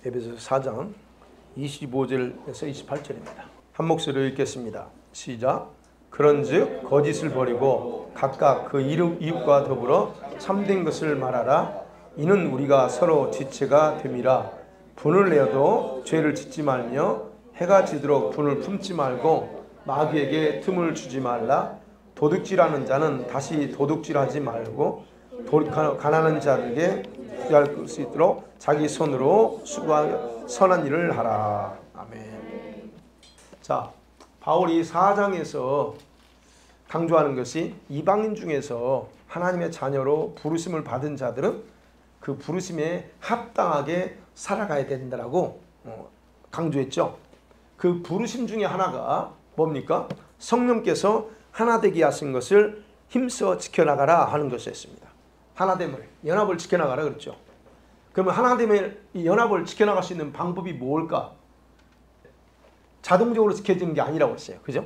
에베소서 4장 25절에서 28절입니다. 한 목소리로 읽겠습니다. 시작. 그런즉 거짓을 버리고 각각 그 이웃과 더불어 참된 것을 말하라. 이는 우리가 서로 지체가 됨이라. 분을 내어도 죄를 짓지 말며 해가 지도록 분을 품지 말고 마귀에게 틈을 주지 말라. 도둑질하는 자는 다시 도둑질하지 말고 가난한 자들에게 구할 수 있도록 자기 손으로 수고하여 선한 일을 하라. 아멘. 자, 바울이 4장에서 강조하는 것이 이방인 중에서 하나님의 자녀로 부르심을 받은 자들은 그 부르심에 합당하게 살아가야 된다라고 강조했죠. 그 부르심 중에 하나가 뭡니까? 성령께서 하나되게 하신 것을 힘써 지켜나가라 하는 것이었습니다. 하나됨을, 연합을 지켜나가라 그랬죠. 그러면 하나됨의 이 연합을 지켜나갈 수 있는 방법이 뭘까? 자동적으로 지켜지는 게 아니라고 했어요. 그죠?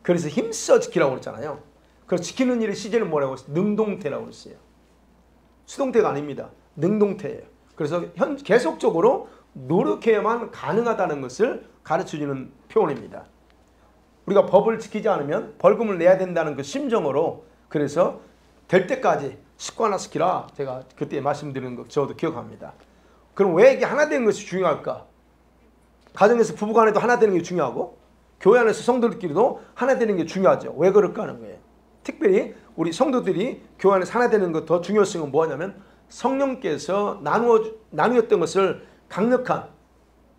그래서 힘써 지키라고 그랬잖아요. 그래서 지키는 일의 시제는 뭐라고 했어요? 능동태라고 했어요. 수동태가 아닙니다. 능동태예요. 그래서 계속적으로 노력해야만 가능하다는 것을 가르쳐주는 표현입니다. 우리가 법을 지키지 않으면 벌금을 내야 된다는 그 심정으로 그래서 될 때까지 습관화시키라 제가 그때 말씀드린 거 저도 기억합니다. 그럼 왜 이게 하나 되는 것이 중요할까? 가정에서 부부간에도 하나 되는 게 중요하고 교회 안에서 성도들끼리도 하나 되는 게 중요하죠. 왜 그럴까 하는 거예요. 특별히 우리 성도들이 교회 안에서 하나 되는 것 더 중요성은 뭐냐면 성령께서 나누었던 것을 강력한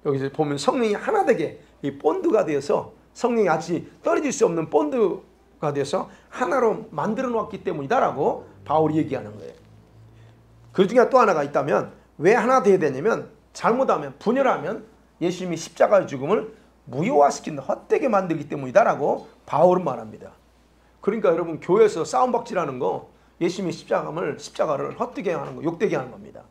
여기서 보면 성령이 하나 되게 이 본드가 되어서 성령이 같이 떨어질 수 없는 본드가 되어서 하나로 만들어 놓았기 때문이다라고 바울이 얘기하는 거예요. 그 중에 또 하나가 있다면 왜 하나 되어야 되냐면 잘못하면 분열하면 예수님이 십자가의 죽음을 무효화시킨다, 헛되게 만들기 때문이다라고 바울은 말합니다. 그러니까 여러분 교회에서 싸움박질하는 거 예수님이 십자가를 헛되게 하는 거, 욕되게 하는 겁니다.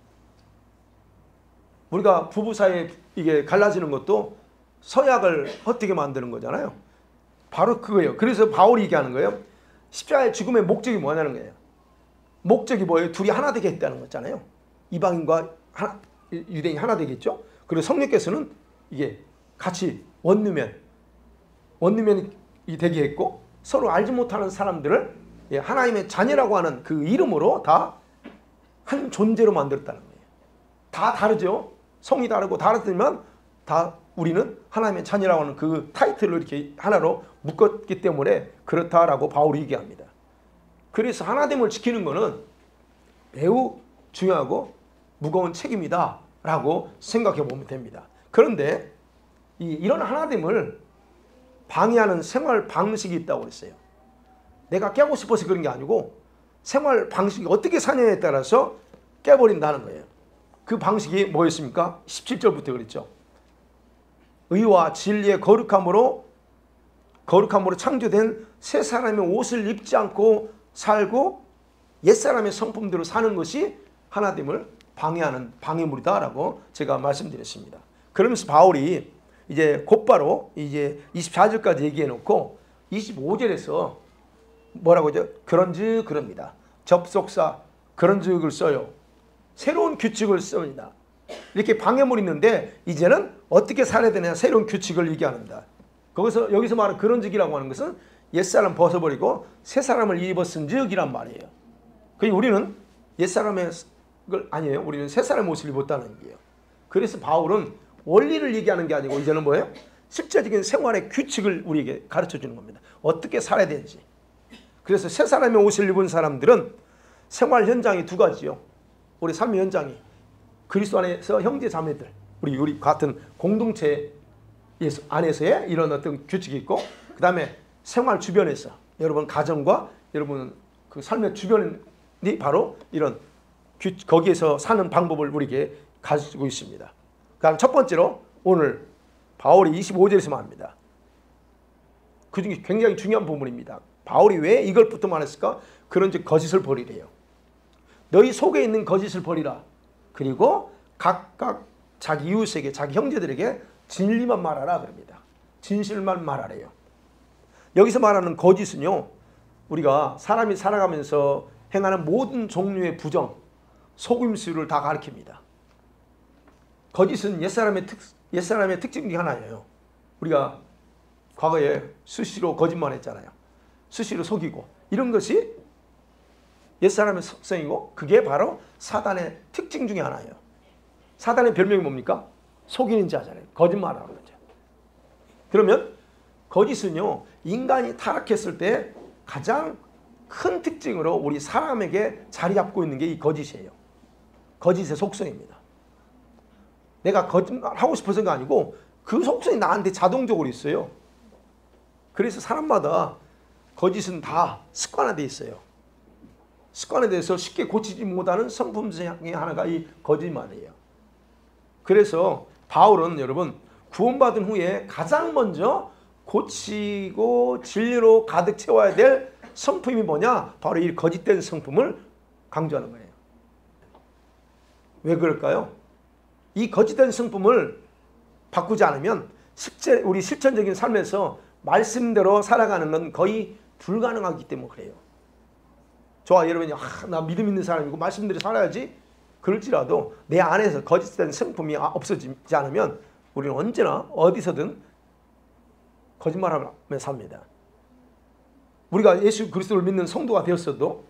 우리가 부부 사이에 이게 갈라지는 것도 서약을 헛되게 만드는 거잖아요. 바로 그거예요. 그래서 바울이 얘기하는 거예요. 십자가의 죽음의 목적이 뭐냐는 거예요. 목적이 뭐예요? 둘이 하나 되게 했다는 거잖아요. 이방인과 유대인이 하나 되겠죠. 그리고 성령께서는 이게 같이 원누면이 되게 했고 서로 알지 못하는 사람들을 하나님의 자녀라고 하는 그 이름으로 다 한 존재로 만들었다는 거예요. 다 다르죠. 성이 다르고 다르지만 다 우리는 하나님의 자녀라고 하는 그 타이틀로 이렇게 하나로 묶었기 때문에 그렇다라고 바울이 얘기합니다. 그래서 하나됨을 지키는 것은 매우 중요하고 무거운 책임이다 라고 생각해 보면 됩니다. 그런데 이런 하나됨을 방해하는 생활 방식이 있다고 그랬어요. 내가 깨고 싶어서 그런 게 아니고 생활 방식이 어떻게 사냐에 따라서 깨버린다는 거예요. 그 방식이 뭐였습니까? 17절부터 그랬죠. 의와 진리의 거룩함으로 창조된 새 사람의 옷을 입지 않고 살고 옛사람의 성품대로 사는 것이 하나됨을 방해하는 방해물이다라고 제가 말씀드렸습니다. 그러면서 바울이 이제 곧바로 이제 24절까지 얘기해 놓고 25절에서 뭐라고 하죠? 그런즉 그럽니다. 접속사 그런즉을 써요. 새로운 규칙을 씁니다. 이렇게 방해물이 있는데 이제는 어떻게 살아야 되냐 새로운 규칙을 얘기합니다. 여기서 말하는 그런즉이라고 하는 것은 옛사람 벗어버리고 새 사람을 입었은즉이란 말이에요. 그러니까 우리는 옛사람의 아니에요. 우리는 새 사람의 옷을 입었다는 얘기예요. 그래서 바울은 원리를 얘기하는 게 아니고 이제는 뭐예요? 실제적인 생활의 규칙을 우리에게 가르쳐 주는 겁니다. 어떻게 살아야 되는지. 그래서 새 사람의 옷을 입은 사람들은 생활 현장이 두 가지요. 우리 삶의 현장이 그리스도 안에서 형제 자매들 우리 같은 공동체 안에서의 이런 어떤 규칙이 있고 그 다음에 생활 주변에서 여러분 가정과 여러분 그 삶의 주변이 바로 이런 거기에서 사는 방법을 우리에게 가지고 있습니다. 그다음 첫 번째로 오늘 바울이 25절에서 말합니다. 그 중에 굉장히 중요한 부분입니다. 바울이 왜 이걸부터 말했을까? 그런즉 거짓을 버리래요. 너희 속에 있는 거짓을 버리라. 그리고 각각 자기 이웃에게 자기 형제들에게 진리만 말하라 그럽니다. 진실만 말하래요. 여기서 말하는 거짓은요. 우리가 사람이 살아가면서 행하는 모든 종류의 부정, 속임수를 다 가리킵니다. 거짓은 옛사람의 특징 중에 하나예요. 우리가 과거에 수시로 거짓말했잖아요. 수시로 속이고 이런 것이 옛사람의 속성이고 그게 바로 사단의 특징 중에 하나예요. 사단의 별명이 뭡니까? 속이는 자잖아요. 거짓말하는 거죠. 그러면 거짓은요, 인간이 타락했을 때 가장 큰 특징으로 우리 사람에게 자리 잡고 있는 게 이 거짓이에요. 거짓의 속성입니다. 내가 거짓말하고 싶어서가 아니고 그 속성이 나한테 자동적으로 있어요. 그래서 사람마다 거짓은 다 습관화되어 있어요. 습관화돼서 쉽게 고치지 못하는 성품 중에 하나가 이 거짓말이에요. 그래서 바울은 여러분 구원받은 후에 가장 먼저 고치고 진리로 가득 채워야 될 성품이 뭐냐? 바로 이 거짓된 성품을 강조하는 거예요. 왜 그럴까요? 이 거짓된 성품을 바꾸지 않으면 우리 실천적인 삶에서 말씀대로 살아가는 건 거의 불가능하기 때문에 그래요. 저와 여러분이 나 믿음 있는 사람이고 말씀대로 살아야지 그럴지라도 내 안에서 거짓된 성품이 없어지지 않으면 우리는 언제나 어디서든 거짓말하며 삽니다. 우리가 예수 그리스도를 믿는 성도가 되었어도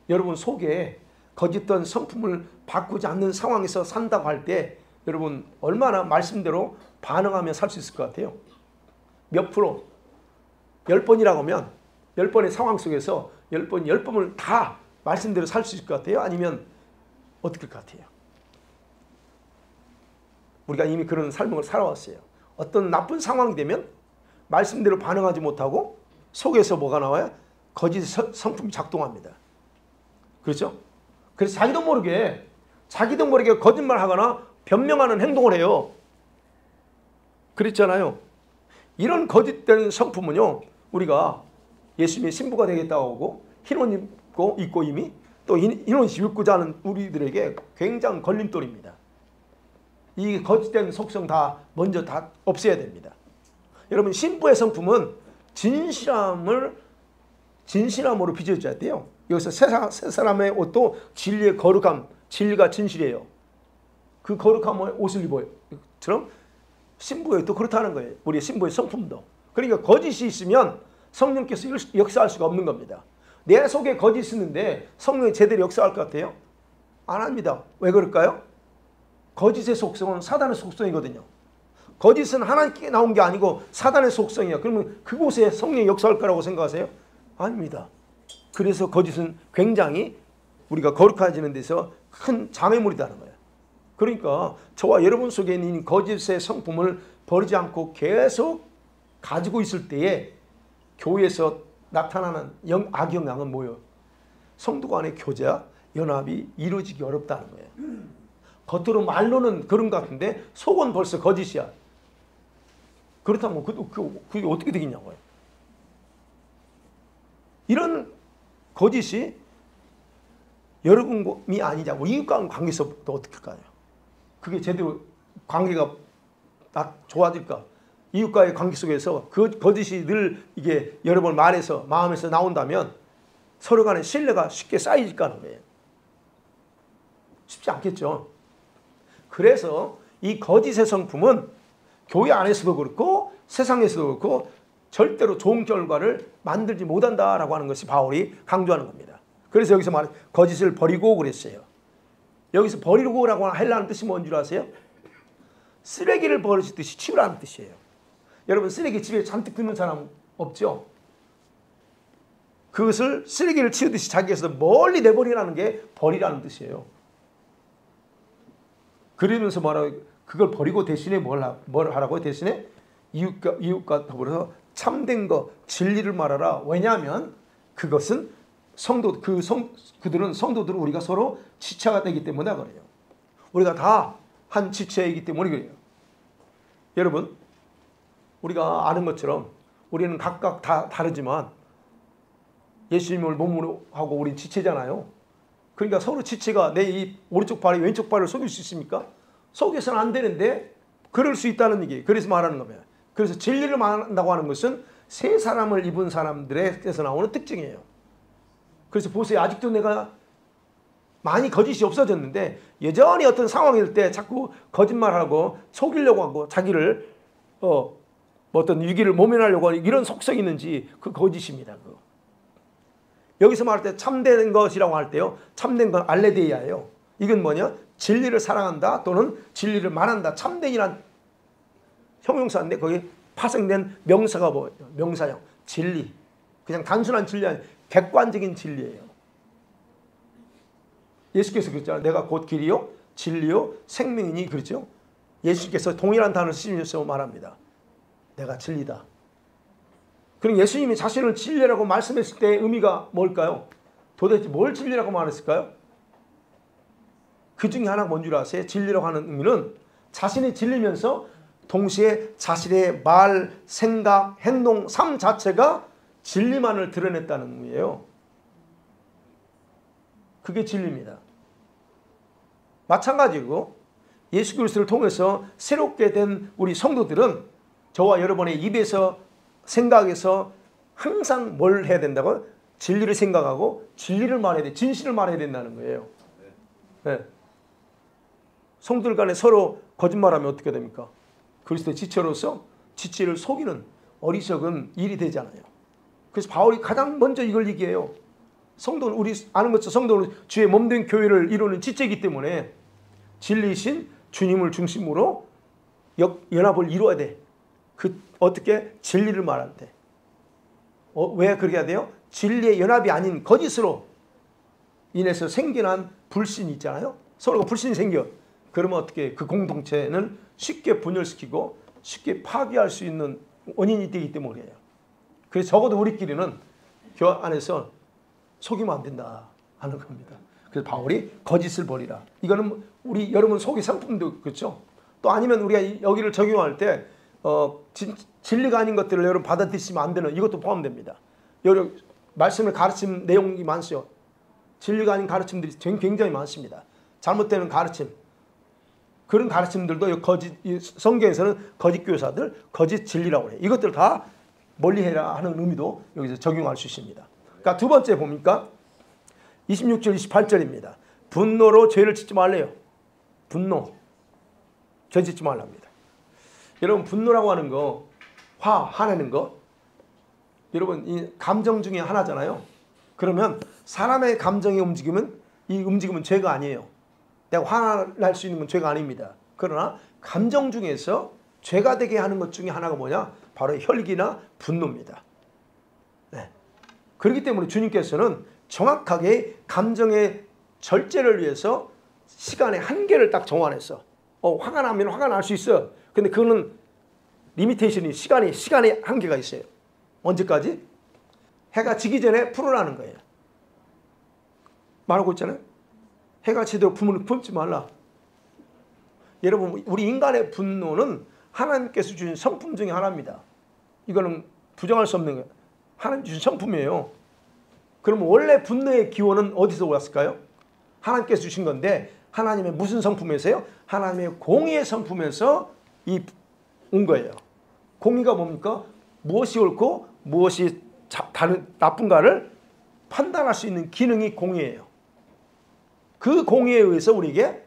여러분 속에 거짓된 성품을 바꾸지 않는 상황에서 산다고 할 때 여러분 얼마나 말씀대로 반응하며 살 수 있을 것 같아요? 몇 프로? 10번이라고 하면 10번의 상황 속에서 10번을 다 말씀대로 살 수 있을 것 같아요? 아니면 어떻게 것 같아요? 우리가 이미 그런 삶을 살아왔어요. 어떤 나쁜 상황이 되면 말씀대로 반응하지 못하고 속에서 뭐가 나와요? 거짓 성품이 작동합니다. 그렇죠? 그래서 자기도 모르게 거짓말하거나 변명하는 행동을 해요. 그랬잖아요. 이런 거짓된 성품은요, 우리가 예수님의 신부가 되겠다고 하고 흰옷 입고 이미 또 흰옷 입고자 하는 우리들에게 굉장한 걸림돌입니다. 이 거짓된 속성 먼저 다 없애야 됩니다. 여러분 신부의 성품은 진실함으로 빚어져야 돼요. 여기서 세 사람의 옷도 진리의 거룩함, 진리가 진실이에요. 그 거룩함의 옷을 입어요. 처럼 신부의 또 그렇다는 거예요. 우리의 신부의 성품도. 그러니까 거짓이 있으면 성령께서 역사할 수가 없는 겁니다. 내 속에 거짓이 있는데 성령이 제대로 역사할 것 같아요? 안 합니다. 왜 그럴까요? 거짓의 속성은 사단의 속성이거든요. 거짓은 하나님께 나온 게 아니고 사단의 속성이야. 그러면 그곳에 성령이 역사할 거라고 생각하세요? 아닙니다. 그래서 거짓은 굉장히 우리가 거룩해지는 데서 큰 장애물이라는 거예요. 그러니까 저와 여러분 속에 있는 거짓의 성품을 버리지 않고 계속 가지고 있을 때에 교회에서 나타나는 악영향은 뭐예요? 성도 간의 교제와 연합이 이루어지기 어렵다는 거예요. 겉으로 말로는 그런 것 같은데 속은 벌써 거짓이야. 그렇다면 그게 어떻게 되겠냐고요. 이런 거짓이 여러분이 아니냐고 이웃과의 관계에서부터 어떻게 할까요? 그게 제대로 관계가 좋아질까? 이웃과의 관계 속에서 그 거짓이 늘 이게 여러 번 말해서 마음에서 나온다면 서로 간의 신뢰가 쉽게 쌓이질까 하는 거예요. 쉽지 않겠죠. 그래서 이 거짓의 성품은 교회 안에서도 그렇고 세상에서도 그렇고 절대로 좋은 결과를 만들지 못한다라고 하는 것이 바울이 강조하는 겁니다. 그래서 여기서 말해 거짓을 버리고 그랬어요. 여기서 버리고라고 하려는 뜻이 뭔 줄 아세요? 쓰레기를 버리듯이 치우라는 뜻이에요. 여러분 쓰레기 집에 잔뜩 두는 사람 없죠? 그것을 쓰레기를 치우듯이 자기에서 멀리 내버리라는 게 버리라는 뜻이에요. 그러면서 그걸 버리고 대신에 뭘 하라고요? 대신에 이웃과 더불어서 참된 거 진리를 말하라. 왜냐하면 그것은 그들은 성도들은 우리가 서로 지체가 되기 때문에 그래요. 우리가 다 한 지체이기 때문에 그래요. 여러분 우리가 아는 것처럼 우리는 각각 다 다르지만 예수님을 몸으로 하고 우리는 지체잖아요. 그러니까 서로 지체가 내 이 오른쪽 발이 왼쪽 발을 속일 수 있습니까? 속여서는 안 되는데 그럴 수 있다는 얘기예요. 그래서 말하는 겁니다. 그래서 진리를 말한다고 하는 것은 새 사람을 입은 사람들에서 나오는 특징이에요. 그래서 보세요. 아직도 내가 많이 거짓이 없어졌는데 여전히 어떤 상황일 때 자꾸 거짓말하고 속이려고 하고 자기를 어떤 위기를 모면하려고 하는 이런 속성이 있는지 그 거짓입니다. 그거. 여기서 말할 때 참된 것이라고 할 때요. 참된 건 알레데이아예요. 이건 뭐냐? 진리를 사랑한다 또는 진리를 말한다. 참된이란 형용사인데 거기 파생된 명사가 뭐예요? 명사형. 진리. 그냥 단순한 진리 아니에요. 객관적인 진리예요. 예수께서 그랬잖아요. 내가 곧 길이요 진리요 생명이니 그렇죠. 예수께서 동일한 단어를 쓰셔서 말합니다. 내가 진리다. 그럼 예수님이 자신을 진리라고 말씀했을 때의 의미가 뭘까요? 도대체 뭘 진리라고 말했을까요? 그 중에 하나가 뭔 줄 아세요? 진리라고 하는 의미는 자신이 진리면서 동시에 자신의 말, 생각, 행동, 삶 자체가 진리만을 드러냈다는 의미예요. 그게 진리입니다. 마찬가지고 예수 그리스도를 통해서 새롭게 된 우리 성도들은 저와 여러분의 입에서 생각에서 항상 뭘 해야 된다고? 진리를 생각하고 진리를 말해야 돼. 진실을 말해야 된다는 거예요. 네. 성도들 간에 서로 거짓말하면 어떻게 됩니까? 그리스도의 지체로서 지체를 속이는 어리석은 일이 되잖아요. 그래서 바울이 가장 먼저 이걸 얘기해요. 성도는 우리 아는 것처럼 성도는 주의 몸된 교회를 이루는 지체이기 때문에 진리이신 주님을 중심으로 연합을 이루어야 돼. 어떻게? 진리를 말할 때. 왜 그렇게 해야 돼요? 진리의 연합이 아닌 거짓으로 인해서 생겨난 불신이 있잖아요. 서로가 불신이 생겨. 그러면 어떻게? 그 공동체는 쉽게 분열시키고 쉽게 파괴할 수 있는 원인이 되기 때문이에요. 그래서 적어도 우리끼리는 교회 안에서 속이면 안 된다 하는 겁니다. 그래서 바울이 거짓을 버리라. 이거는 우리 여러분 속의 상품도 그렇죠. 또 아니면 우리가 여기를 적용할 때 진리가 아닌 것들을 여러분 받아들이시면 안 되는 이것도 포함됩니다. 여러분 말씀을 가르치는 내용이 많죠. 진리가 아닌 가르침들이 굉장히 많습니다. 잘못되는 가르침. 그런 가르침들도 성경에서는 거짓 교사들, 거짓 진리라고 해요. 이것들 다 멀리해라 하는 의미도 여기서 적용할 수 있습니다. 그러니까 두 번째 보니까 26절, 28절입니다. 분노로 죄를 짓지 말래요. 분노. 죄 짓지 말랍니다. 여러분 분노라고 하는 거, 화내는 거, 여러분 이 감정 중에 하나잖아요. 그러면 사람의 감정의 움직임은 이 움직임은 죄가 아니에요. 내가 화날 수 있는 건 죄가 아닙니다. 그러나 감정 중에서 죄가 되게 하는 것 중에 하나가 뭐냐? 바로 혈기나 분노입니다. 네. 그렇기 때문에 주님께서는 정확하게 감정의 절제를 위해서 시간의 한계를 딱 정해서 화가 나면 화가 날 수 있어. 근데 그거는 리미테이션이 시간의 한계가 있어요. 언제까지? 해가 지기 전에 풀어라는 거예요. 말하고 있잖아요. 해가 지도록 분노를 품지 말라. 여러분 우리 인간의 분노는 하나님께서 주신 성품 중에 하나입니다. 이거는 부정할 수 없는 거예요. 하나님 주신 성품이에요. 그럼 원래 분노의 기원은 어디서 왔을까요? 하나님께서 주신 건데 하나님의 무슨 성품에서요? 하나님의 공의의 성품에서 온 거예요. 공의가 뭡니까? 무엇이 옳고 무엇이 나쁜가를 판단할 수 있는 기능이 공의예요. 그 공의에 의해서 우리에게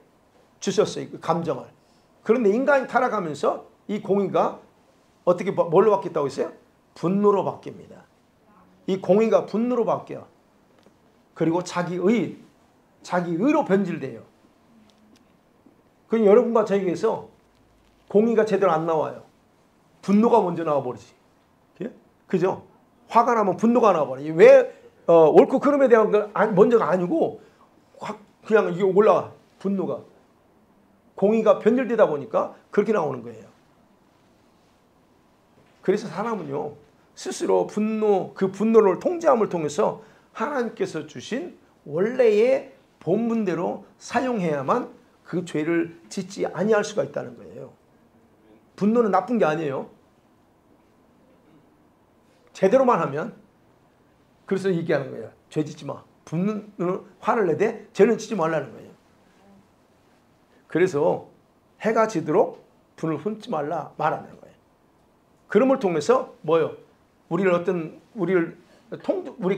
주셨어요. 그 감정을. 그런데 인간이 타락하면서 이 공의가 어떻게 뭘로 바뀌었다고 했어요? 분노로 바뀝니다. 이 공의가 분노로 바뀌어. 그리고 자기의로 변질돼요. 그럼 여러분과 저에게서 공의가 제대로 안 나와요. 분노가 먼저 나와버리지. 그죠? 화가 나면 분노가 나와버려요. 왜 옳고 그름에 대한 건 먼저가 아니고 그냥 이게 올라와. 분노가. 공의가 변질되다 보니까 그렇게 나오는 거예요. 그래서 사람은요. 스스로 그 분노를 통제함을 통해서 하나님께서 주신 원래의 본분대로 사용해야만 그 죄를 짓지 아니할 수가 있다는 거예요. 분노는 나쁜 게 아니에요. 제대로만 하면. 그래서 얘기하는 거예요. 죄 짓지 마. 분노는 화를 내되 죄는 짓지 말라는 거예요. 그래서 해가 지도록 분을 품지 말라 말하는 거예요. 그럼을 통해서 뭐요? 우리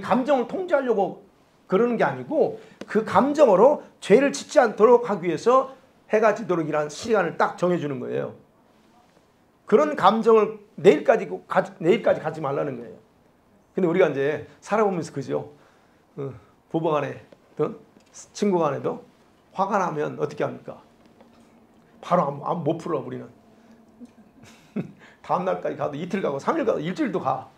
감정을 통제하려고 그러는 게 아니고 그 감정으로 죄를 짓지 않도록 하기 위해서 해가 지도록이라는 시간을 딱 정해주는 거예요. 그런 감정을 내일까지 가지 말라는 거예요. 근데 우리가 이제 살아보면서 그죠? 부부간에 친구간에도 화가 나면 어떻게 합니까? 바로 못 풀어 우리는. 다음 날까지 가도 이틀 가고 3일 가도 일주일도 가.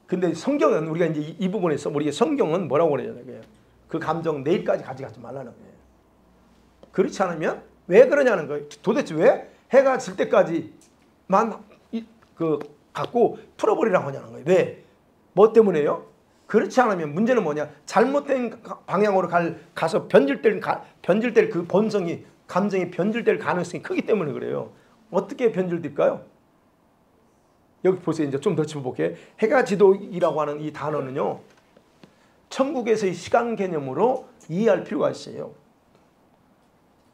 근데 성경은 우리가 이제 이 부분에서 우리가 성경은 뭐라고 그러냐면 그 감정 내일까지 가져가지 말라는 거예요. 그렇지 않으면 왜 그러냐는 거예요. 도대체 왜 해가 질 때까지만 갖고 풀어버리라고 하냐는 거예요. 왜? 뭐 때문에요? 그렇지 않으면 문제는 뭐냐? 잘못된 방향으로 가서 변질될 그 본성이 감정이 변질될 가능성이 크기 때문에 그래요. 어떻게 변질될까요? 여기 보세요. 이제 좀 더 짚어볼게요. 해가 지도이라고 하는 이 단어는요. 천국에서의 시간 개념으로 이해할 필요가 있어요.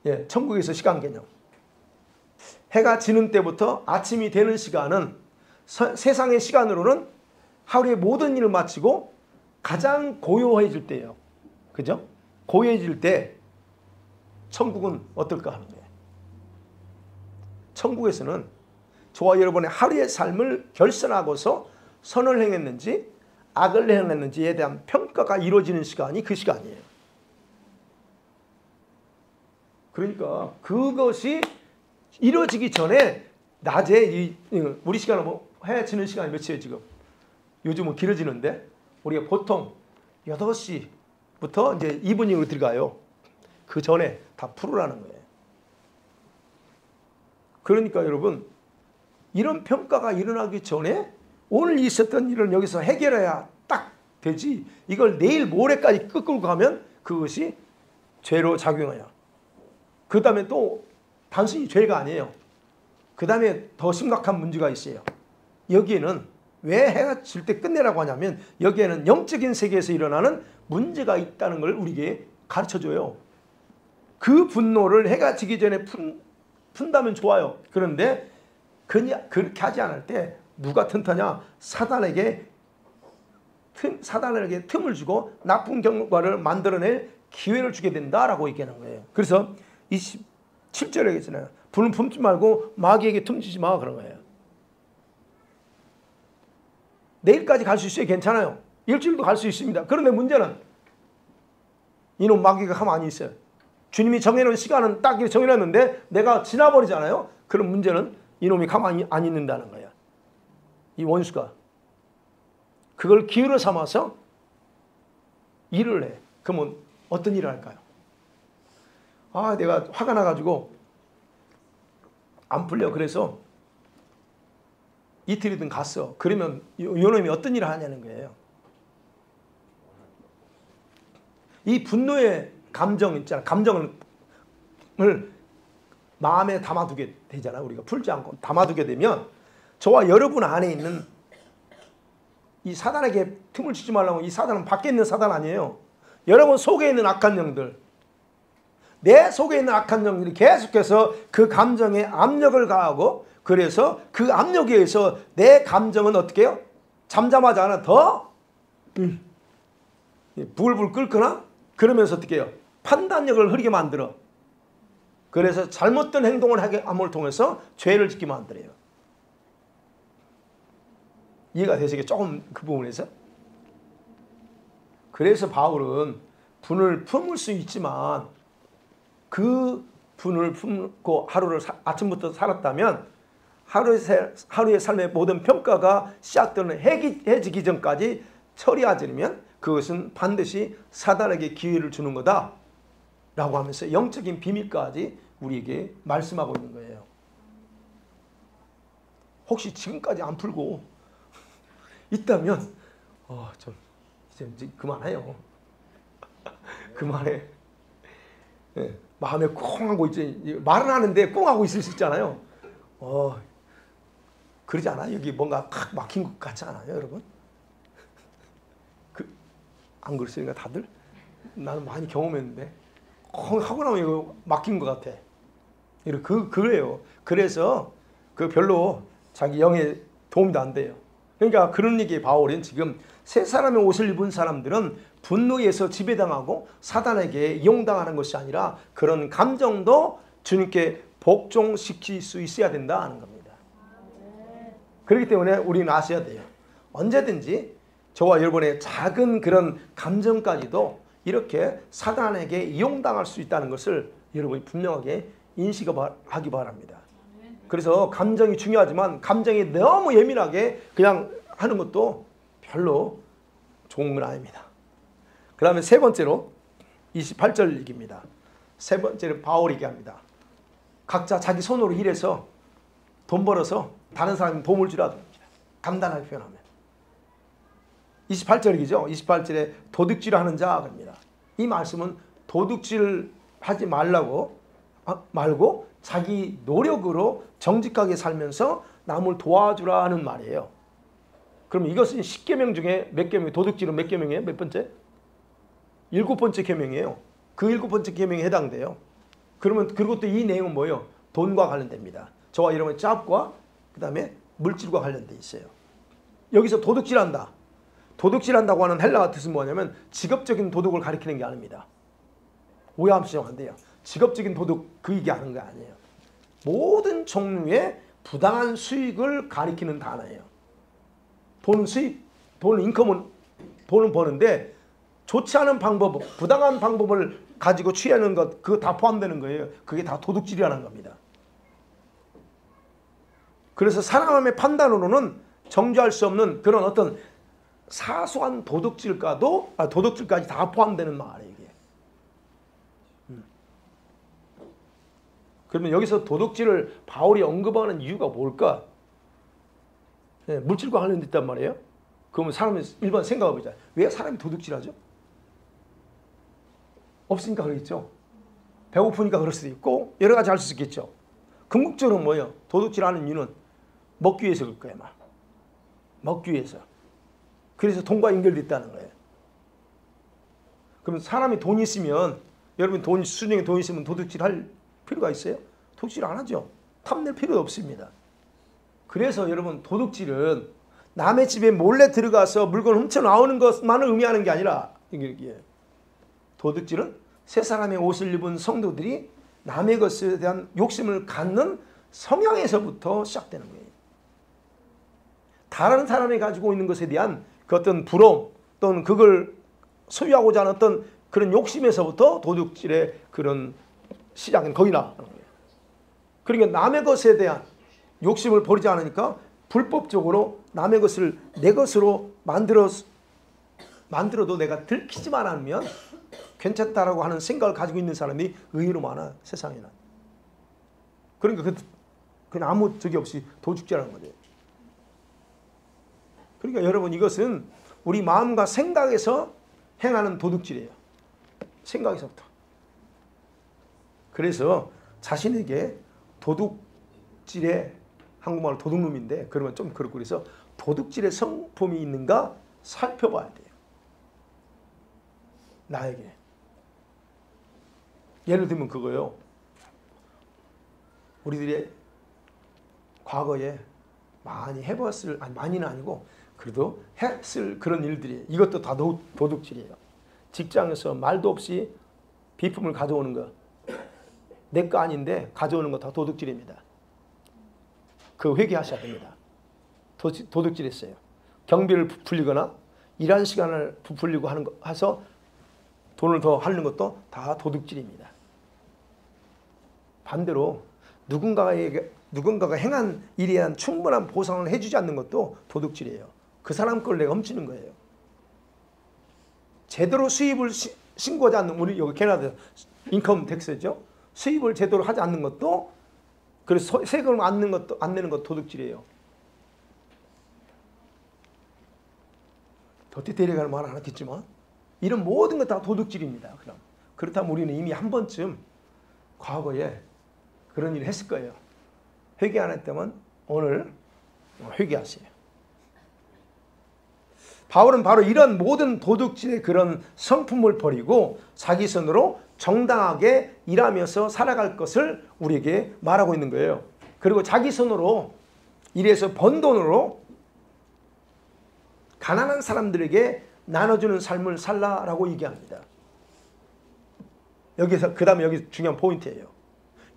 예, 천국에서 시간 개념. 해가 지는 때부터 아침이 되는 시간은 세상의 시간으로는 하루의 모든 일을 마치고 가장 고요해질 때예요. 그죠? 고요해질 때 천국은 어떨까 하는 거예요. 천국에서는 저와 여러분의 하루의 삶을 결산하고서 선을 행했는지 악을 행했는지에 대한 평가가 이루어지는 시간이 그 시간이에요. 그러니까 그것이 이루어지기 전에 낮에 우리 시간은 뭐 해 지는 시간이 몇이에요 지금? 요즘은 길어지는데 우리가 보통 8시부터 이제 이브닝으로 들어가요. 그 전에 다 풀으라는 거예요. 그러니까 여러분 이런 평가가 일어나기 전에 오늘 있었던 일을 여기서 해결해야 딱 되지. 이걸 내일 모레까지 끌고 가면 그것이 죄로 작용해요. 그 다음에 또 단순히 죄가 아니에요. 그 다음에 더 심각한 문제가 있어요. 여기에는 왜 해가 질 때 끝내라고 하냐면 여기에는 영적인 세계에서 일어나는 문제가 있다는 걸 우리에게 가르쳐줘요. 그 분노를 해가 지기 전에 푼다면 좋아요. 그런데 그렇게 하지 않을 때 누가 틈타냐? 사단에게 틈을 주고 나쁜 결과를 만들어낼 기회를 주게 된다라고 얘기하는 거예요. 그래서 27절에 있잖아요. 불은 품지 말고 마귀에게 틈주지 마 그런 거예요. 내일까지 갈 수 있어요. 괜찮아요. 일주일도 갈 수 있습니다. 그런데 문제는 이놈 마귀가 가만히 있어요. 주님이 정해놓은 시간은 딱 정해놨는데 내가 지나버리잖아요. 그런 문제는 이놈이 가만히 안 있는다는 거야. 이 원수가. 그걸 기회로 삼아서 일을 해. 그러면 어떤 일을 할까요? 아, 내가 화가 나가지고 안 풀려. 그래서 이틀이든 갔어. 그러면 이놈이 어떤 일을 하냐는 거예요. 이 분노의 감정 있잖아. 감정을 마음에 담아두게 되잖아. 우리가 풀지 않고 담아두게 되면 저와 여러분 안에 있는 이 사단에게 틈을 주지 말라고. 이 사단은 밖에 있는 사단 아니에요. 여러분 속에 있는 악한 영들, 내 속에 있는 악한 영들이 계속해서 그 감정에 압력을 가하고 그래서 그 압력에 의해서 내 감정은 어떻게 해요? 잠잠하지 않아 더 불불 끓거나 그러면서 어떻게 해요? 판단력을 흐리게 만들어. 그래서 잘못된 행동을 함을 통해서 죄를 짓게 만들어요. 이해가 되시겠죠? 조금 그 부분에서. 그래서 바울은 분을 품을 수 있지만 그 분을 품고 하루를 아침부터 살았다면 하루의 삶의 모든 평가가 시작되는 해지기 전까지 처리하지 않으면 그것은 반드시 사단에게 기회를 주는 거다 라고 하면서 영적인 비밀까지 우리에게 말씀하고 있는 거예요. 혹시 지금까지 안 풀고 있다면 좀 이제 그만해요. 그만해. 네, 마음에 꽁 하고 이제 말은 하는데 꽁 하고 있을 수 있잖아요. 그러지 않아요? 여기 뭔가 칵 막힌 것 같지 않아요, 여러분? 안 그러시는가 다들? 나는 많이 경험했는데 꽁 하고 나면 이거 막힌 것 같아. 그래요. 그래서 그 별로 자기 영에 도움도 안 돼요. 그러니까 그런 얘기에 바울은 지금 새 사람의 옷을 입은 사람들은 분노에서 지배당하고 사단에게 이용당하는 것이 아니라 그런 감정도 주님께 복종시킬 수 있어야 된다 하는 겁니다. 그렇기 때문에 우리는 아셔야 돼요. 언제든지 저와 여러분의 작은 그런 감정까지도 이렇게 사단에게 이용당할 수 있다는 것을 여러분이 분명하게 인식하기 바랍니다. 그래서 감정이 중요하지만 감정이 너무 예민하게 그냥 하는 것도 별로 좋은 건 아닙니다. 그 다음에 세 번째로 28절 얘기입니다. 세 번째로 바울이 얘기합니다. 각자 자기 손으로 일해서 돈 벌어서 다른 사람이 도움을 주라 합니다. 간단하게 표현하면 28절이죠. 28절에 도둑질을 하는 자 그럽니다. 이 말씀은 도둑질 하지 말고 자기 노력으로 정직하게 살면서 남을 도와주라 하는 말이에요. 그럼 이것은 10계명 중에 몇 계명, 도둑질은 몇 계명이에요? 몇 번째? 7번째 계명이에요. 그 7번째 계명에 해당돼요. 그러면 그것도 이 내용은 뭐예요? 돈과 관련됩니다. 저와 여러분의 짭과 그 다음에 물질과 관련돼 있어요. 여기서 도둑질한다. 도둑질한다고 하는 헬라어 뜻은 뭐냐면 직업적인 도둑을 가리키는 게 아닙니다. 오해하시면 안 돼요. 직업적인 도둑 그 얘기하는 게 아니에요. 모든 종류의 부당한 수익을 가리키는 단어예요. 돈은 수익, 돈은 인컴은 돈은 버는데 좋지 않은 방법, 부당한 방법을 가지고 취하는 것 그거 다 포함되는 거예요. 그게 다 도둑질이라는 겁니다. 그래서 사람의 판단으로는 정죄할 수 없는 그런 어떤 사소한 도둑질까지 다 포함되는 말이에요. 이게. 그러면 여기서 도둑질을 바울이 언급하는 이유가 뭘까? 네, 물질과 관련됐단 말이에요. 그러면 사람이 일반 생각해보자. 왜 사람이 도둑질하죠? 없으니까 그러겠죠. 배고프니까 그럴 수도 있고 여러 가지 할 수 있겠죠. 궁극적으로 뭐예요? 도둑질하는 이유는 먹기 위해서 그럴 거예요. 먹기 위해서. 그래서 돈과 연결됐다는 거예요. 그럼 사람이 돈이 있으면 여러분 수중에 돈 있으면 도둑질할 필요가 있어요? 도둑질 안 하죠. 탐낼 필요 없습니다. 그래서 여러분 도둑질은 남의 집에 몰래 들어가서 물건을 훔쳐 나오는 것만을 의미하는 게 아니라 도둑질은 새 사람의 옷을 입은 성도들이 남의 것에 대한 욕심을 갖는 성향에서부터 시작되는 거예요. 다른 사람이 가지고 있는 것에 대한 그 어떤 부러움 또는 그걸 소유하고자 하는 어떤 그런 욕심에서부터 도둑질의 그런 시작은 거기 나오는 거예요. 그러니까 남의 것에 대한 욕심을 버리지 않으니까 불법적으로 남의 것을 내 것으로 만들어도 내가 들키지만 않으면 괜찮다라고 하는 생각을 가지고 있는 사람이 의외로 많아 세상에는. 그러니까 그냥 아무 적이 없이 도둑질하는 거죠. 그러니까 여러분 이것은 우리 마음과 생각에서 행하는 도둑질이에요. 생각에서부터. 그래서 자신에게 도둑질의 한국말로 도둑놈인데 그러면 좀 그렇고 그래서 도둑질의 성품이 있는가 살펴봐야 돼요. 나에게. 예를 들면 그거요. 우리들이 과거에 많이 해봤을, 아니 많이는 아니고 그래도 했을 그런 일들이 이것도 다 도둑질이에요. 직장에서 말도 없이 비품을 가져오는 거. 내 거 아닌데 가져오는 거 다 도둑질입니다. 그 회개하셔야 됩니다. 도둑질했어요. 경비를 부풀리거나 일한 시간을 부풀리고 하는 거 해서 돈을 더 하는 것도 다 도둑질입니다. 반대로 누군가가 행한 일에 대한 충분한 보상을 해주지 않는 것도 도둑질이에요. 그 사람 걸 내가 훔치는 거예요. 제대로 수입을 신고하지 않는 우리 여기 캐나다 인컴 텍스죠. 수입을 제대로 하지 않는 것도 그래서 세금을 안 내는 것도 도둑질이에요. 더 디테일하게 말 안 하겠지만 이런 모든 것 다 도둑질입니다. 그렇다면 우리는 이미 한 번쯤 과거에 그런 일을 했을 거예요. 회개 안 했다면 오늘 회개하세요. 바울은 바로 이런 모든 도둑질의 그런 성품을 버리고 자기 손으로 정당하게 일하면서 살아갈 것을 우리에게 말하고 있는 거예요. 그리고 자기 손으로 일해서 번 돈으로 가난한 사람들에게 나눠주는 삶을 살라라고 얘기합니다. 여기서 그 다음에 여기 중요한 포인트예요.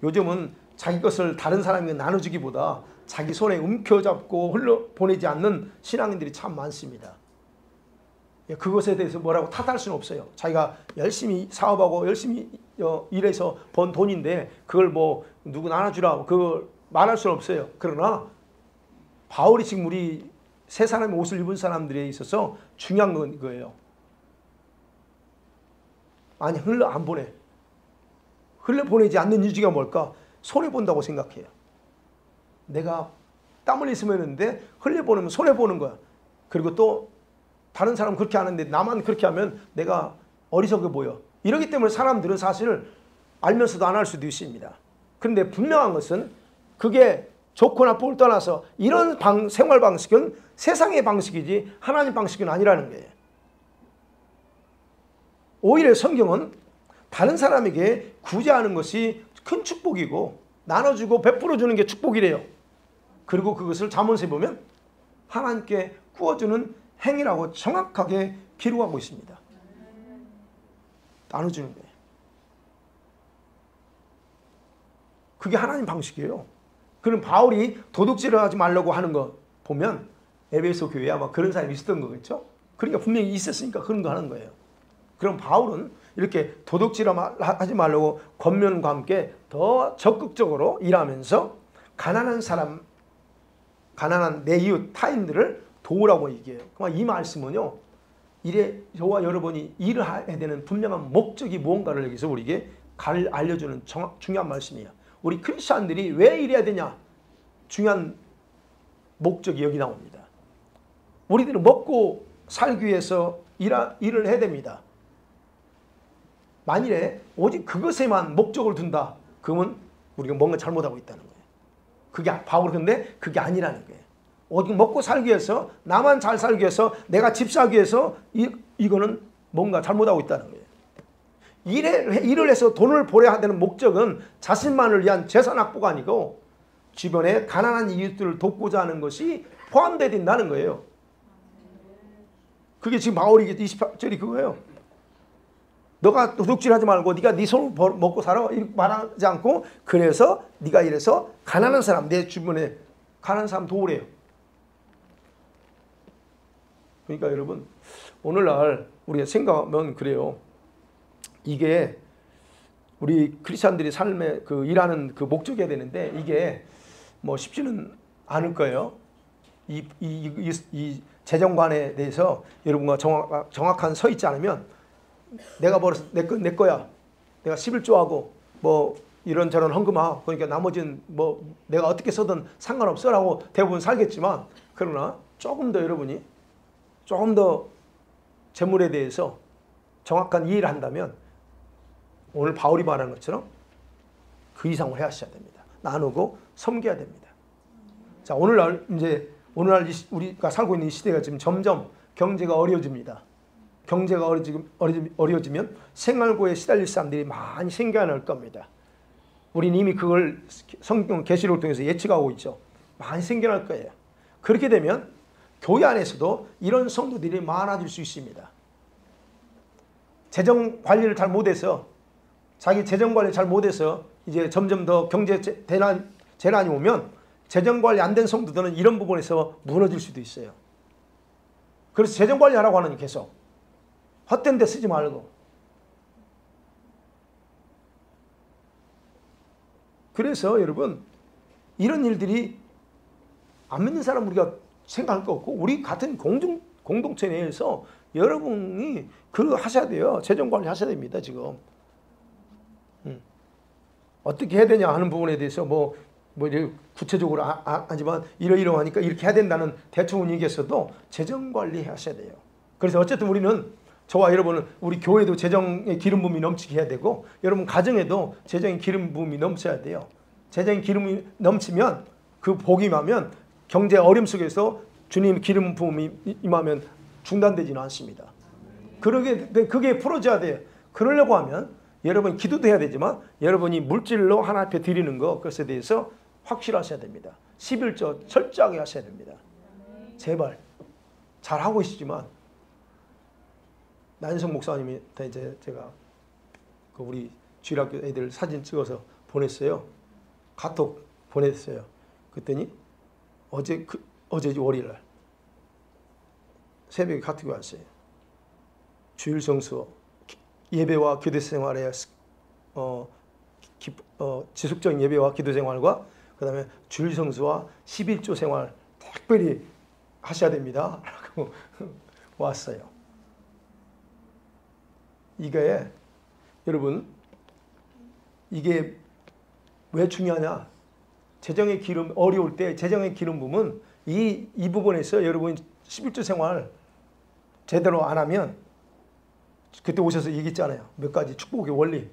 요즘은 자기 것을 다른 사람에게 나눠주기보다 자기 손에 움켜잡고 흘려보내지 않는 신앙인들이 참 많습니다. 그것에 대해서 뭐라고 탓할 수는 없어요. 자기가 열심히 사업하고 열심히 일해서 번 돈인데 그걸 뭐 누구 나눠주라 그걸 말할 수는 없어요. 그러나 바울이 지금 우리 세 사람의 옷을 입은 사람들에 있어서 중요한 건 그거예요. 아니 흘러 안 보내. 흘려보내지 않는 이유가 뭘까? 손해본다고 생각해요. 내가 땀을 흘리면 했는데 흘려보내면 손해보는 거야. 그리고 또 다른 사람은 그렇게 하는데 나만 그렇게 하면 내가 어리석어 보여. 이러기 때문에 사람들은 사실 알면서도 안 할 수도 있습니다. 그런데 분명한 것은 그게 좋고 나쁨을 떠나서 이런 생활 방식은 세상의 방식이지 하나님 방식은 아니라는 거예요. 오히려 성경은 다른 사람에게 구제하는 것이 큰 축복이고 나눠주고 베풀어주는 게 축복이래요. 그리고 그것을 잠언서에 보면 하나님께 구워주는 행위라고 정확하게 기록하고 있습니다. 나눠주는 거예요. 그게 하나님 방식이에요. 그럼 바울이 도둑질을 하지 말라고 하는 거 보면 에베소 교회에 아마 그런 사람이 있었던 거겠죠. 그러니까 분명히 있었으니까 그런 거 하는 거예요. 그럼 바울은 이렇게 도둑질 하지 말라고 권면과 함께 더 적극적으로 일하면서 가난한 사람, 가난한 내 이웃 타인들을 도우라고 얘기해요. 이 말씀은요, 저와 여러분이 일을 해야 되는 분명한 목적이 무언가를 여기서 우리에게 알려주는 중요한 말씀이에요. 우리 크리스찬들이 왜 일해야 되냐? 중요한 목적이 여기 나옵니다. 우리들은 먹고 살기 위해서 일을 해야 됩니다. 만일에 오직 그것에만 목적을 둔다. 그러면 우리가 뭔가 잘못하고 있다는 거예요. 그게 바울은 근데 그게 아니라는 거예요. 오직 먹고 살기 위해서 나만 잘 살기 위해서 내가 집 사기 위해서 이거는 뭔가 잘못하고 있다는 거예요. 일을 해서 돈을 벌어야 되는 목적은 자신만을 위한 재산 확보가 아니고 주변에 가난한 이웃들을 돕고자 하는 것이 포함되어 있다는 거예요. 그게 지금 바울이 28절이 그거예요. 너가 도둑질하지 말고 네가 네 손으로 먹고 살아 이렇게 말하지 않고 그래서 네가 이래서 가난한 사람 내 주변에 가난한 사람 도우래요. 그러니까 여러분 오늘날 우리가 생각하면 그래요. 이게 우리 크리스찬들이 삶의 그 일하는 그 목적이어야 되는데 이게 뭐 쉽지는 않을 거예요. 이 재정관에 대해서 여러분과 정확한 서 있지 않으면 내가 벌어서 내 거야. 내가 11조하고 뭐 이런저런 헌금하고 그러니까 나머지는 뭐 내가 어떻게 써든 상관없어라고 대부분 살겠지만 그러나 조금 더 여러분이 조금 더 재물에 대해서 정확한 이해를 한다면 오늘 바울이 말하는 것처럼 그 이상을 하셔야 됩니다. 나누고 섬겨야 됩니다. 자, 오늘날 우리가 살고 있는 이 시대가 지금 점점 경제가 어려워집니다. 경제가 어려워지면 생활고에 시달릴 사람들이 많이 생겨날 겁니다. 우리는 이미 그걸 성경 계시록을 통해서 예측하고 있죠. 많이 생겨날 거예요. 그렇게 되면 교회 안에서도 이런 성도들이 많아질 수 있습니다. 재정 관리를 잘 못해서 자기 재정 관리 잘 못해서 이제 점점 더 경제 재난이 오면 재정 관리 안 된 성도들은 이런 부분에서 무너질 수도 있어요. 그래서 재정 관리하라고 하는 계속 헛된 데 쓰지 말고. 그래서 여러분 이런 일들이 안 믿는 사람 우리가 생각할 거 없고 우리 같은 공동체 내에서 여러분이 그거 하셔야 돼요. 재정 관리 하셔야 됩니다. 지금 어떻게 해야 되냐 하는 부분에 대해서 뭐 구체적으로 하지만 이러이러하니까 이렇게 해야 된다는 대충은 얘기했어도 재정 관리 하셔야 돼요. 그래서 어쨌든 우리는 저와 여러분은 우리 교회도 재정의 기름 부음이 넘치게 해야 되고 여러분 가정에도 재정의 기름 부음이 넘쳐야 돼요. 재정의 기름이 넘치면 그 복이 임하면 경제 어려움 속에서 주님 기름 부음이 임하면 중단되지는 않습니다. 그게 풀어져야 돼요. 그러려고 하면 여러분 기도도 해야 되지만 여러분이 물질로 하나 앞에 드리는 것에 대해서 확실하셔야 됩니다. 11조 철저하게 하셔야 됩니다. 제발 잘 하고 계시지만 나인성 목사님이 이제 제가 그 우리 주일학교 애들 사진 찍어서 보냈어요. 카톡 보냈어요. 그랬더니 어제 월요일 날 새벽에 카톡이 왔어요. 주일 성수 예배와 기도 생활에 지속적인 예배와 기도 생활과 그다음에 주일 성수와 11조 생활 특별히 하셔야 됩니다. 라고 왔어요. 이게 여러분 이게 왜 중요하냐? 재정의 기름 어려울 때 재정의 기름 부음은 이 부분에서 여러분 11조 생활 제대로 안 하면 그때 오셔서 얘기했잖아요. 몇 가지 축복의 원리.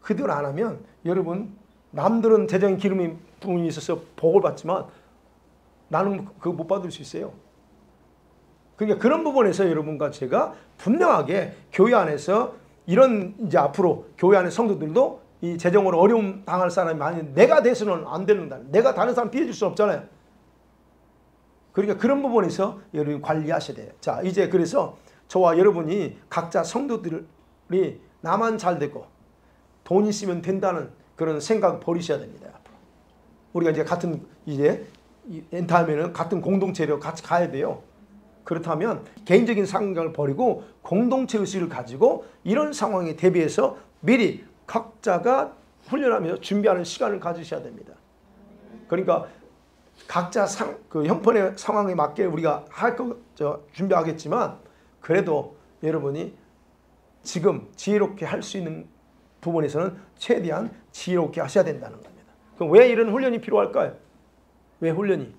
그대로 안 하면 여러분 남들은 재정의 기름이 부분이 있어서 복을 받지만 나는 그거 못 받을 수 있어요. 그러니까 그런 부분에서 여러분과 제가 분명하게 교회 안에서 이런 이제 앞으로 교회 안의 성도들도 이 재정으로 어려움 당할 사람이 많이 내가 돼서는 안 된다. 내가 다른 사람 피해 줄 수 없잖아요. 그러니까 그런 부분에서 여러분이 관리하셔야 돼요. 자, 이제 그래서 저와 여러분이 각자 성도들이 나만 잘 되고 돈 있으면 된다는 그런 생각 버리셔야 됩니다. 앞으로. 우리가 이제 같은 이제 엔타이면은 같은 공동체로 같이 가야 돼요. 그렇다면 개인적인 생각을 버리고 공동체 의식을 가지고 이런 상황에 대비해서 미리 각자가 훈련하면서 준비하는 시간을 가지셔야 됩니다. 그러니까 각자 그 형편의 상황에 맞게 우리가 준비하겠지만 그래도 여러분이 지금 지혜롭게 할 수 있는 부분에서는 최대한 지혜롭게 하셔야 된다는 겁니다. 그럼 왜 이런 훈련이 필요할까요? 왜 훈련이?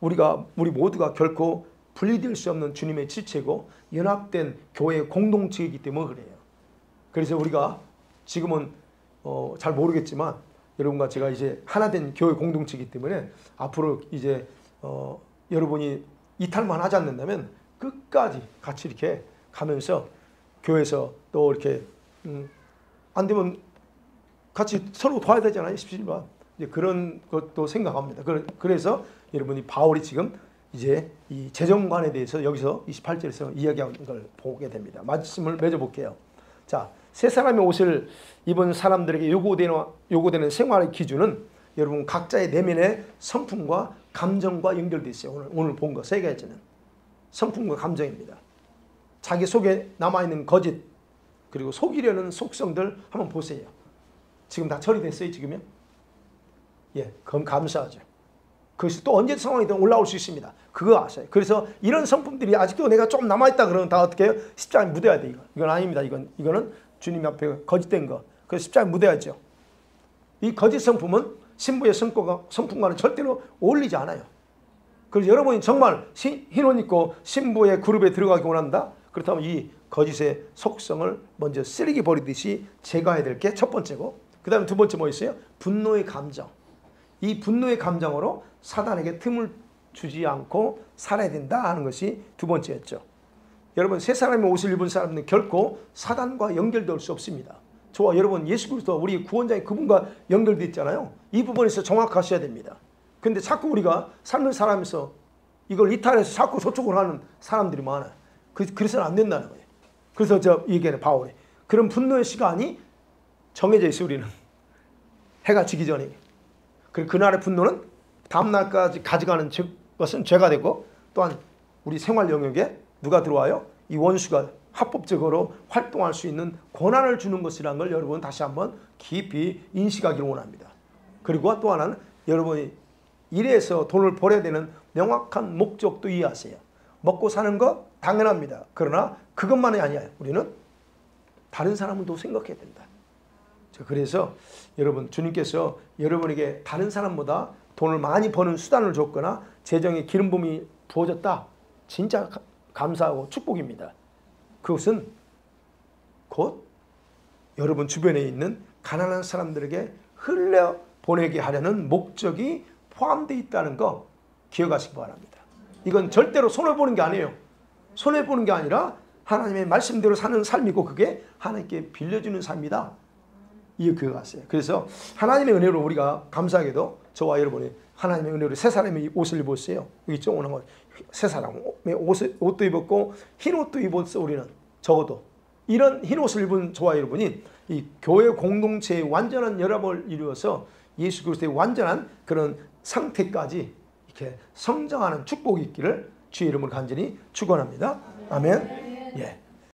우리 모두가 결코 분리될 수 없는 주님의 지체고 연합된 교회의 공동체이기 때문에 그래요. 그래서 우리가 지금은 잘 모르겠지만 여러분과 제가 이제 하나된 교회 공동체이기 때문에 앞으로 이제 여러분이 이탈만 하지 않는다면 끝까지 같이 이렇게 가면서 교회에서 또 이렇게 안 되면 같이 서로 도와야 되잖아요. 싶지만 이제 그런 것도 생각합니다. 그래서 여러분이 바울이 지금 이제 이 재정관에 대해서 여기서 28절에서 이야기하는 걸 보게 됩니다. 말씀을 맺어볼게요. 자, 새 사람의 옷을 입은 사람들에게 요구되는 생활의 기준은 여러분 각자의 내면의 성품과 감정과 연결되어 있어요. 오늘 본 거 세 가지는 성품과 감정입니다. 자기 속에 남아있는 거짓 그리고 속이려는 속성들 한번 보세요. 지금 다 처리됐어요? 지금요? 예, 그럼 감사하죠. 그것이 또 언제 상황이든 올라올 수 있습니다. 그거 아세요. 그래서 이런 성품들이 아직도 내가 좀 남아있다 그러면 다 어떻게 해요? 십자가에 묻어야 돼. 이건 아닙니다. 이거는 주님 앞에 거짓된 거. 그래서 십자가에 묻어야죠. 이 거짓 성품은 신부의 성품과는 절대로 어울리지 않아요. 그래서 여러분이 정말 흰 옷 입고 신부의 그룹에 들어가기 원한다? 그렇다면 이 거짓의 속성을 먼저 쓰레기 버리듯이 제거해야 될 게 첫 번째고 그 다음에 두 번째 뭐 있어요? 분노의 감정. 이 분노의 감정으로 사단에게 틈을 주지 않고 살아야 된다 하는 것이 두 번째였죠. 여러분 새 사람의 옷을 입은 사람은 결코 사단과 연결될 수 없습니다. 저와 여러분 예수 그리스도 우리 구원자인 그분과 연결되어 있잖아요. 이 부분에서 정확하셔야 됩니다. 근데 자꾸 우리가 삶을 살아가면서 이걸 이탈해서 자꾸 저쪽으로 하는 사람들이 많아요. 그래서는 안 된다는 거예요. 그래서 저 얘기하는 바울이 그런 분노의 시간이 정해져 있어요. 우리는 해가 지기 전에. 그리고 그날의 분노는 다음날까지 가져가는 것은 죄가 되고 또한 우리 생활 영역에 누가 들어와요? 이 원수가 합법적으로 활동할 수 있는 권한을 주는 것이라는 걸 여러분 다시 한번 깊이 인식하기를 원합니다. 그리고 또 하나는 여러분이 일에서 돈을 벌어야 되는 명확한 목적도 이해하세요. 먹고 사는 거 당연합니다. 그러나 그것만이 아니에요. 우리는 다른 사람을 더 생각해야 된다. 그래서 여러분 주님께서 여러분에게 다른 사람보다 돈을 많이 버는 수단을 줬거나 재정의 기름 부음이 부어졌다. 진짜 감사하고 축복입니다. 그것은 곧 여러분 주변에 있는 가난한 사람들에게 흘려보내게 하려는 목적이 포함되어 있다는 거 기억하시기 바랍니다. 이건 절대로 손해보는 게 아니에요. 손해보는 게 아니라 하나님의 말씀대로 사는 삶이고 그게 하나님께 빌려주는 삶이다. 이 교회 갔어요. 그래서 하나님의 은혜로 우리가 감사하게도 저와 여러분이 하나님의 은혜로 새 사람의 옷을 입었어요. 여기 좀 오는 거 새 사람의 옷도 입었고 흰 옷도 입었어. 우리는 적어도 이런 흰 옷을 입은 저와 여러분이 이 교회 공동체의 완전한 연합을 이루어서 예수 그리스도의 완전한 그런 상태까지 이렇게 성장하는 축복이 있기를 주의 이름으로 간절히 축원합니다. 아멘. 예.